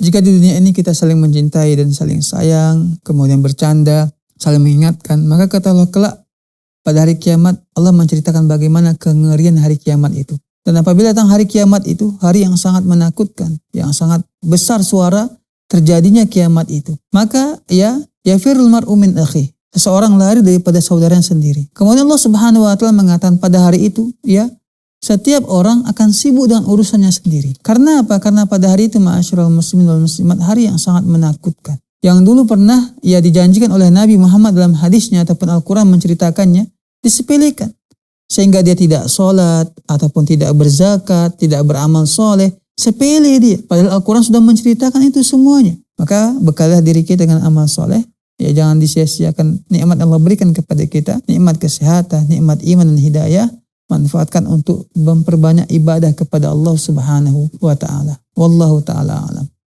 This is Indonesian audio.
Jika di dunia ini kita saling mencintai dan saling sayang, kemudian bercanda, saling mengingatkan, maka kata Allah kelak pada hari kiamat Allah menceritakan bagaimana kengerian hari kiamat itu. Dan apabila datang hari kiamat itu, hari yang sangat menakutkan, yang sangat besar suara terjadinya kiamat itu. Maka yafirul mar'u min akhi. Seseorang lari daripada saudaranya sendiri. Kemudian Allah Subhanahu wa taala mengatakan pada hari itu, setiap orang akan sibuk dengan urusannya sendiri. Karena apa? Karena pada hari itu ma'asyiral muslimin wal muslimat, hari yang sangat menakutkan. Yang dulu pernah dijanjikan oleh Nabi Muhammad dalam hadisnya ataupun Al-Quran menceritakannya, disepelekan. Sehingga dia tidak sholat ataupun tidak berzakat, tidak beramal soleh. Sepele dia. Padahal Al-Quran sudah menceritakan itu semuanya. Maka bekalah diri kita dengan amal soleh. Jangan disia-siakan nikmat Allah berikan kepada kita. Nikmat kesehatan, nikmat iman dan hidayah. Manfaatkan untuk memperbanyak ibadah kepada Allah Subhanahu wa ta'ala. Wallahu ta'ala alam.